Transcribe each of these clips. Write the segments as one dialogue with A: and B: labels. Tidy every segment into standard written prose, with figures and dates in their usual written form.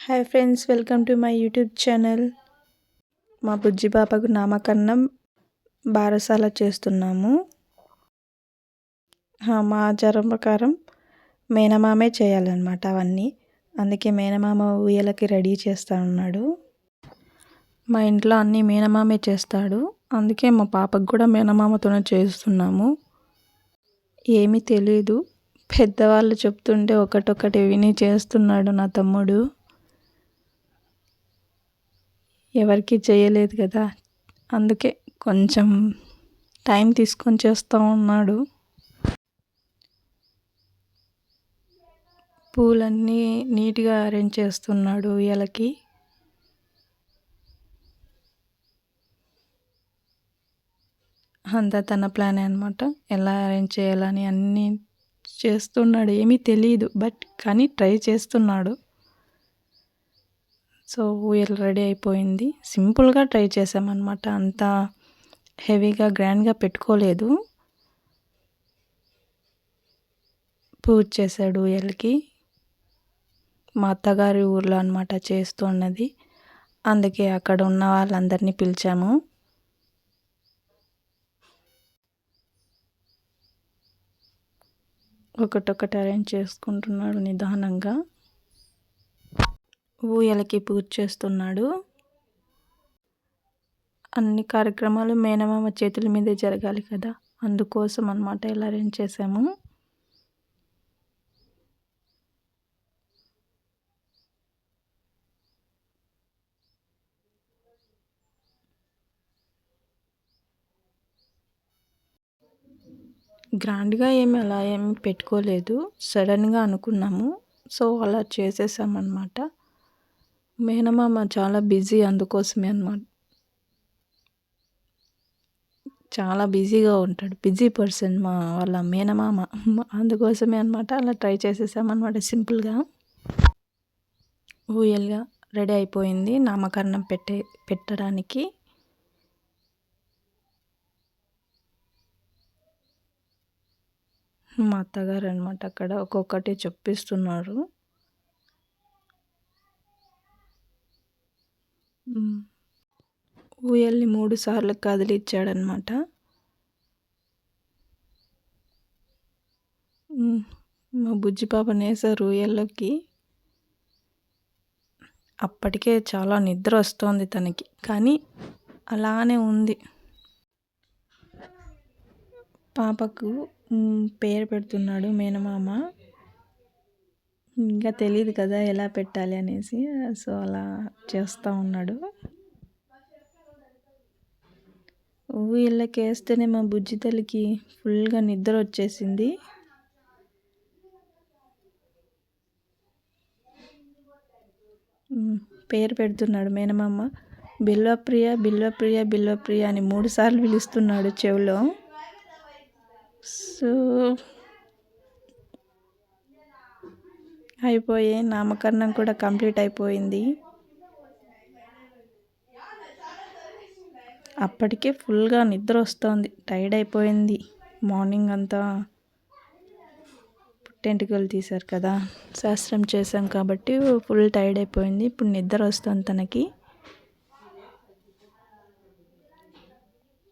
A: Hi friends, welcome to my YouTube channel. మా బుజ్జి పాపకు నామకరణం బారసాల చేస్తున్నాము. మా ఆచారం ప్రకారం మేనమామే చేయాలన్నమాట అవన్నీ. అందుకే మేనమామ ఊయలకి రెడీ చేస్తూ ఉన్నాడు. మా ఇంట్లో అన్నీ మేనమామే చేస్తాడు. అందుకే మా పాపకు కూడా మేనమామతోనే చేస్తున్నాము. ఏమీ తెలీదు, పెద్దవాళ్ళు చెప్తుంటే ఒకటొకటి విని చేస్తున్నాడు నా తమ్ముడు. ఎవరికి చేయలేదు కదా, అందుకే కొంచెం టైం తీసుకొని చేస్తూ ఉన్నాడు. పూలన్నీ నీట్గా అరేంజ్ చేస్తున్నాడు ఉయ్యాలకి. అంతా తన ప్లానే అనమాట, ఎలా అరేంజ్ చేయాలని అన్నీ చేస్తున్నాడు. ఏమీ తెలియదు, కానీ ట్రై చేస్తున్నాడు. సో ఊయల రెడీ అయిపోయింది. సింపుల్గా ట్రై చేసామన్నమాట, అంత హెవీగా గ్రాండ్గా పెట్టుకోలేదు. పూజ చేశాడు ఊయలకి. మా అత్తగారి ఊర్లో అనమాట చేస్తున్నది, అందుకే అక్కడ ఉన్న వాళ్ళందరినీ పిలిచాము. ఒకటొకటి అరేంజ్ చేసుకుంటున్నాడు నిదానంగా. ఊయలకి పూజ చేస్తున్నాడు. అన్ని కార్యక్రమాలు మేనమామ చేతుల మీదే జరగాలి కదా, అందుకోసం అన్నమాట ఇలా అరేంజ్ చేసాము. గ్రాండ్గా అలా ఏమి పెట్టుకోలేదు, సడన్గా అనుకున్నాము, సో అలా చేసేసామన్నమాట. మేనమామ చాలా బిజీ, అందుకోసమే అన్నమాట. చాలా బిజీగా ఉంటాడు, బిజీ పర్సన్ మా వాళ్ళ మేనమామ. అందుకోసమే అన్నమాట అలా ట్రై చేసేసామన్నమాట సింపుల్గా. ఊయల్గా రెడీ అయిపోయింది నామకరణం పెట్టడానికి. మా అత్తగారు అనమాట అక్కడ ఒక్కొక్కటి చెప్పిస్తున్నారు. ఊయల్ని 3 సార్లు కదిలిచ్చాడనమాట. మా బుజ్జి పాపని వేసారు ఊయల్లోకి. అప్పటికే చాలా నిద్ర వస్తోంది తనకి, కానీ అలానే ఉంది. పాపకు పేరు పెడుతున్నాడు మేనమామ. ఇంకా తెలియదు కదా ఎలా పెట్టాలి అనేసి, సో అలా చేస్తూ ఉన్నాడు. ఊయల్లకి వేస్తేనే మా బుజ్జి తల్లికి ఫుల్గా నిద్ర వచ్చేసింది. పేరు పెడుతున్నాడు మేనమామ. బిల్వప్రియ బిల్వప్రియ బిల్వప్రియ అని 3 సార్లు పిలుస్తున్నాడు చెవిలో. సో అయిపోయి నామకరణం కూడా కంప్లీట్ అయిపోయింది. అప్పటికే ఫుల్గా నిద్ర వస్తుంది, టైర్డ్ అయిపోయింది. మార్నింగ్ అంతా పుట్టెంటుకలు తీశారు కదా, శాస్త్రం చేశాం కాబట్టి ఫుల్ టైర్డ్ అయిపోయింది. ఇప్పుడు నిద్ర వస్తుంది తనకి,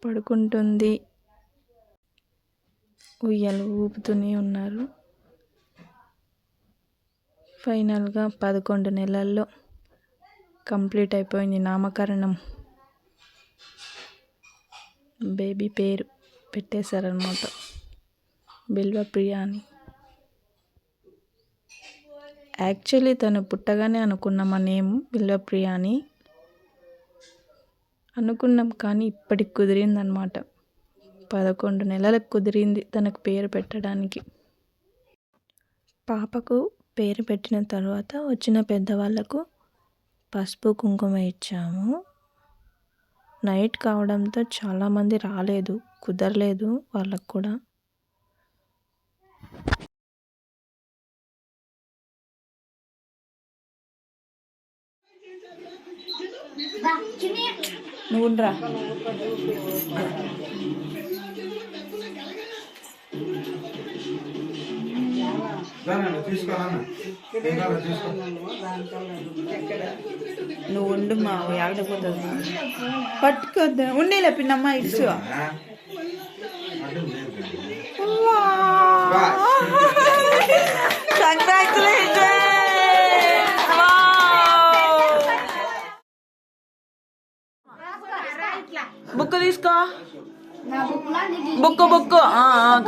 A: పడుకుంటుంది. ఉయ్యాలు ఊపుతూనే ఉన్నారు. ఫైనల్గా 11 నెలల్లో కంప్లీట్ అయిపోయింది నామకరణం. బేబీ పేరు పెట్టేశారనమాట, బిల్వప్రియ అని. యాక్చువల్లీ తను పుట్టగానే అనుకున్నాం ఆ నేమ్ బిల్వప్రియ అని అనుకున్నాం, కానీ ఇప్పటికి కుదిరిందనమాట. 11 నెలలకు కుదిరింది తనకు పేరు పెట్టడానికి. పాపకు పేరు పెట్టిన తర్వాత వచ్చిన పెద్దవాళ్ళకు పసుపు కుంకుమ ఇచ్చాము. నైట్ కావడంతో చాలామంది రాలేదు, కుదరలేదు వాళ్ళకు కూడా. నువ్వురా
B: నువ్వు ఉండు మా ఆడపోతుంది పట్టుకోద్దా ఉండేలే పిన్నమ్మ ఇసు బుక్ తీసుకో బుక్ బుక్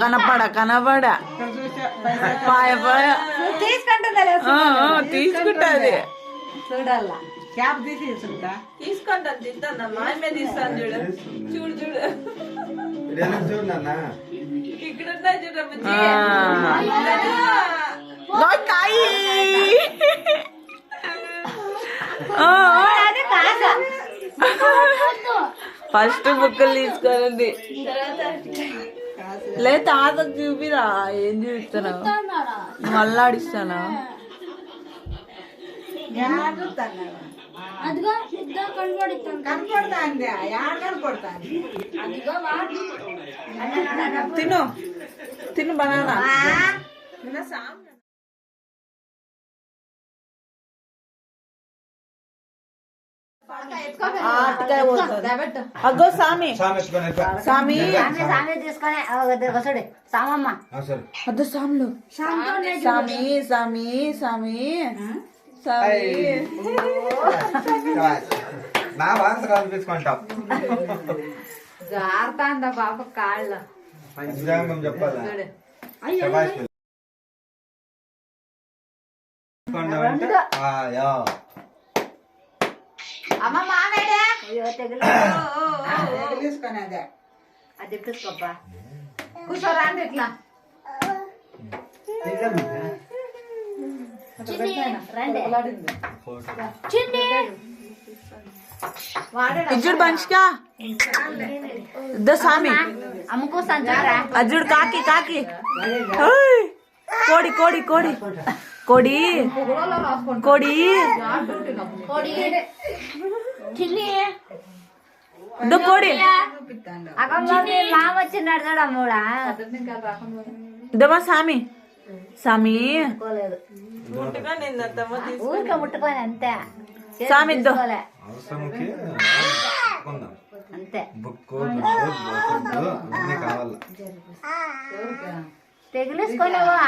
B: కనపడ పాయ పాయ తీసుకుంటది
C: చూడాలా క్యాప్ తీసుకుంటాను తింటాను మాయమే తీస్తాను చూడు చూడు ఇక్కడ
B: ఫస్ట్ బుక్కలు తీసుకోనండి లే తాతకు చూపిరా ఏం చూపిస్తాను మళ్ళాడిస్తానా తిను తిను బనానా అగ్గో సామి సామి
D: తీసుకొని సామమ్మ
B: అద్దు సాములు సామి సామి సామి సామి
E: నా బాగా కనిపించుకుంటాం
D: జారుతా పాప కాళ్ళ
E: పంచాంగం చెప్పాలా
D: అమ్మ మానేడే అయ్యో తెలుసుకునేదే అది ఎట్టుకోబ్బా కూర్చోరా అంటే ఇట్లా
B: ఇజ్జుడు బంచికా ఇద్దో సామి
D: అమ్ముకోసాను
B: అజ్జుడు కాకి కాకి ఓయ్! కోడి కోడి కోడి కోడి కోడి ఇద్దో కోడి
D: మామ వచ్చిన్నాడు చూడమ్మూడా
B: ఇద్దమా సామి సామి
D: ఊరికే ముట్టుకొని అంతే
B: సామి ఇద్దో
E: అవసరంకి
D: అంతే
E: బుక్ అన్ని కావాలి
D: తెగిలేసుకున్నావా